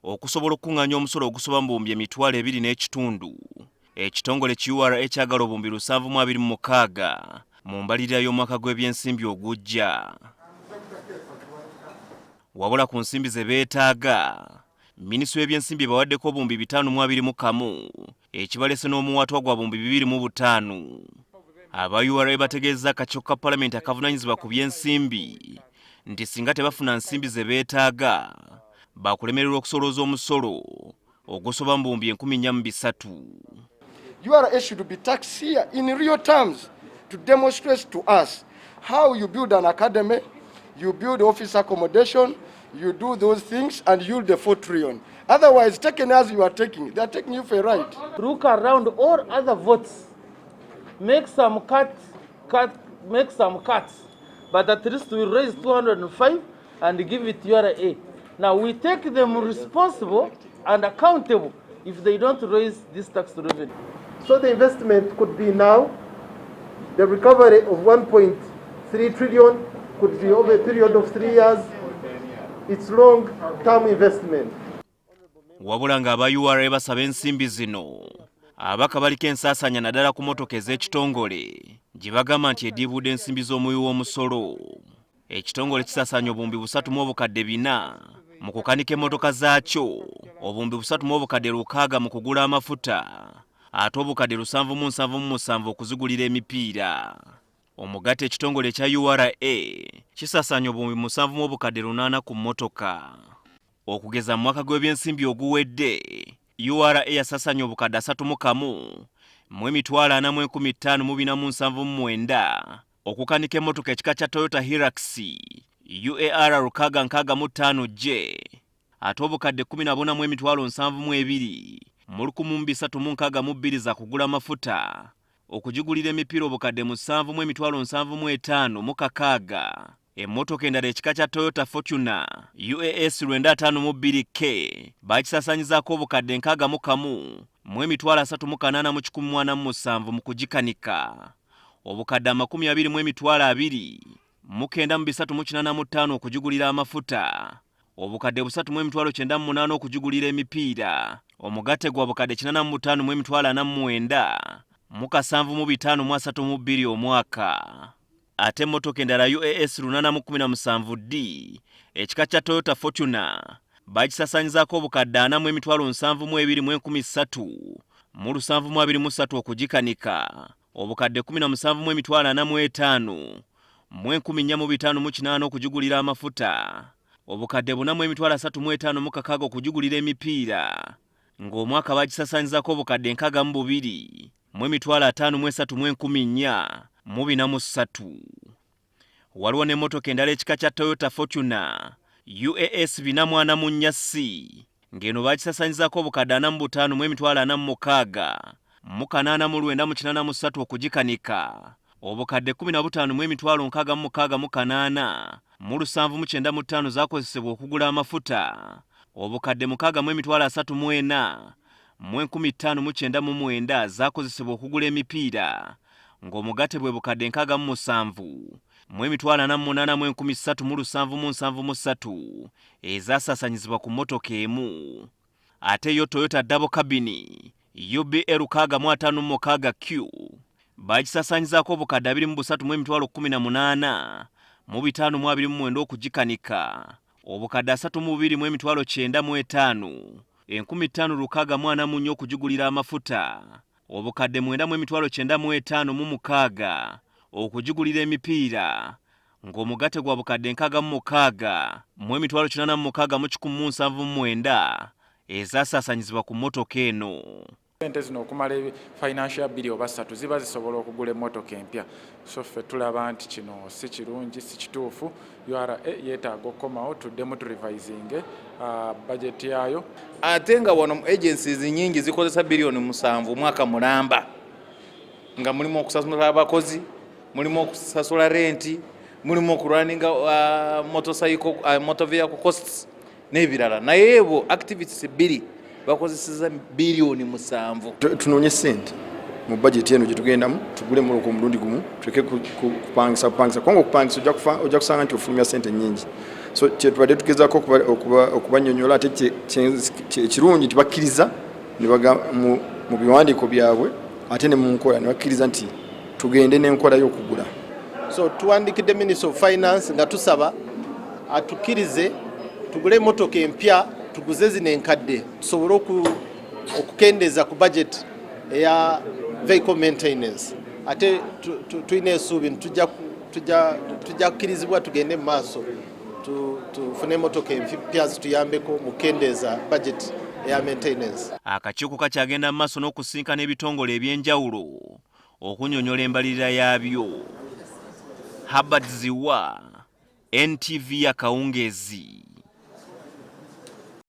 okusobola okuŋŋaanya omusolo ogusoba mu bihumbi emitwalo 2.5. Ekitongole ki URA ekyagala obumbi 726 mu mbalirira y'omwaka gw'ebyensimbi ogujja. Wabula ku nsimbi ze beetaaga, Minisitule y'ebyensimbi bawaddeko obumbi 521 ekibalese n'omuwaatwa gwa bumbi 205. Aba URA bategeeza akakiiko ka Paalamenti akavunaanyizibwa ku byensimbi nti singa tebafuna nsimbi ze beetaaga bakulemererwa okusolooza omusolo ogusoba mu bihumbi 4,300. URA should be taxed here in real terms to demonstrate to us how you build an academy, you build office accommodation, you do those things and yield the 4 trillion. Otherwise, taken as you are taking, they are taking you for a ride. Look around all other votes, make some cuts, but at least we raise 205 and give it URA. Now we take them responsible and accountable if they don't raise this tax revenue. So the investment could be now, the recovery of 1.3 trillion could be over a period of 3 years. It's long-term investment. Wabula ng'aba URA basaba ensimbi zino abaka baliko ensaasanya naddala ku mmotoka ez'ekitongole gye bagamba nti ediibudde ensimbi z'omuwi w'omusolo. Ekitongole kisaasaanya obumbi 3.4 mu kukanika emmotoka zaakyo, obumbi 3.6 mu kugula amafuta, ate obukadde 777 okuzigulira emipiira. Omugatte ekitongole ekya URA kisaasaanya obumbi 7.8 ku mmotoka. Okugeza mu mwaka gw'ebyensimbi oguwedde, URA yasaasaanya obukadde 31 mu emitwalo 4,547 okukanika emmotoka ekika kya Toyota Hilux UAR 665J, ate obukadde 14,772 mu 1,362 za kugula amafuta, okugigulira emipiira obukadde 7,775 mu 6. Emmotoka endala ekika kya Toyota Fortuner UAS 952K bakisaasaanyizaako obukadde 61 mu emitwalo 3,887 mu kugikanika, obukadde 20,220 mu 9,385 okugigulira amafuta, obukadde 3,908 okugigulira emipiira, omugatte gwa bukadde 85,49 mu 7,532 omwaka. Ate emmotoka endala UAS 817D ekika kya Toyota Fortuner bakisaasaanyizaako obukadde 4,723 mu 723 okugikanika, obukadde 17,445 mu 14,508 okugigulira amafuta, obukadde 4,305 mu 6 okugigulira emipiira, ng'omwaka bakisaasaanyizaako obukadde 62 mu 5,314 mu 403. Waliwo n'emmotoka endala ekika kya Toyota Fortuner UAS 404C ng'eno bakisaasaanyizaako obukadde 45 mu 446 mu 8,983 okugikanika, obukadde 15 mu 668 mu 795 zakozesebwa okugula amafuta, obukadde 6,34 mu 15,909 zakozesebwa okugula emipiira, ng'omugatte bwe bukadde 67 mu 8,373 ezasaasaanyizibwa ku mmotoka emu. Ate yo Toyota Double Cabin UBL 656Q bakisaasaanyizaako obukadde 23,18 mu 529 okugikanika, obukadde 32,905 1,544 okugigulira amafuta, obukadde 9,905 mu 6 okugigulira emipiira, ng'omugatte gwa bukadde 66 mu 86,179 ezasaasaanyizibwa ku mmotoka eno. Ssente zino okumala financial bill oba 3 ziba zisobola okugula emmotoka empya, so ffe tulaba nti kino si kirungi, si kituufu. URA yeetaaga okukomawo tuddemu tu revising budget yayo. Ate nga wano agencies nyingi zikozesa billion 7 mwaka mulamba, nga mulimu okusasula abakozi, mulimu okusasula renti, mulimu okulwaninga motor vehicle costs n'ebirala, naye ebo activities 2 bakozeseza billion 7. Tunoonye ssente mu budget eno gye tugendamu tugule muloko omulundi gumu tuleke kupangisa kubanga okupangisa ojja kusanga nti ofulumya ssente nnyingi. so kyetubadde tugezaako okubanyonyola ate ekirungi tibakkiriza mu biwandiiko byabwe ate ne mu nkola ne bakkiriza nti tugende n'enkola y'okugula. So tuwandikidde Minister of Finance nga tusaba atukkirize tugule emmotoka empya tuguze zino enkadde tusobole okukendeeza ku budget eya vehicle maintenance. Ate tulina essuubi tujja kukkirizibwa tugende mu maaso tufune emmotoka empya zituyambeko mu kukendeeza budget eya maintenance. Akakiiko kakyagenda mu maaso n'okusinkana ebitongole eby'enjawulo okunnyonnyola embalirira yaabyo. Habad Ziwa, NTV Akawungeezi.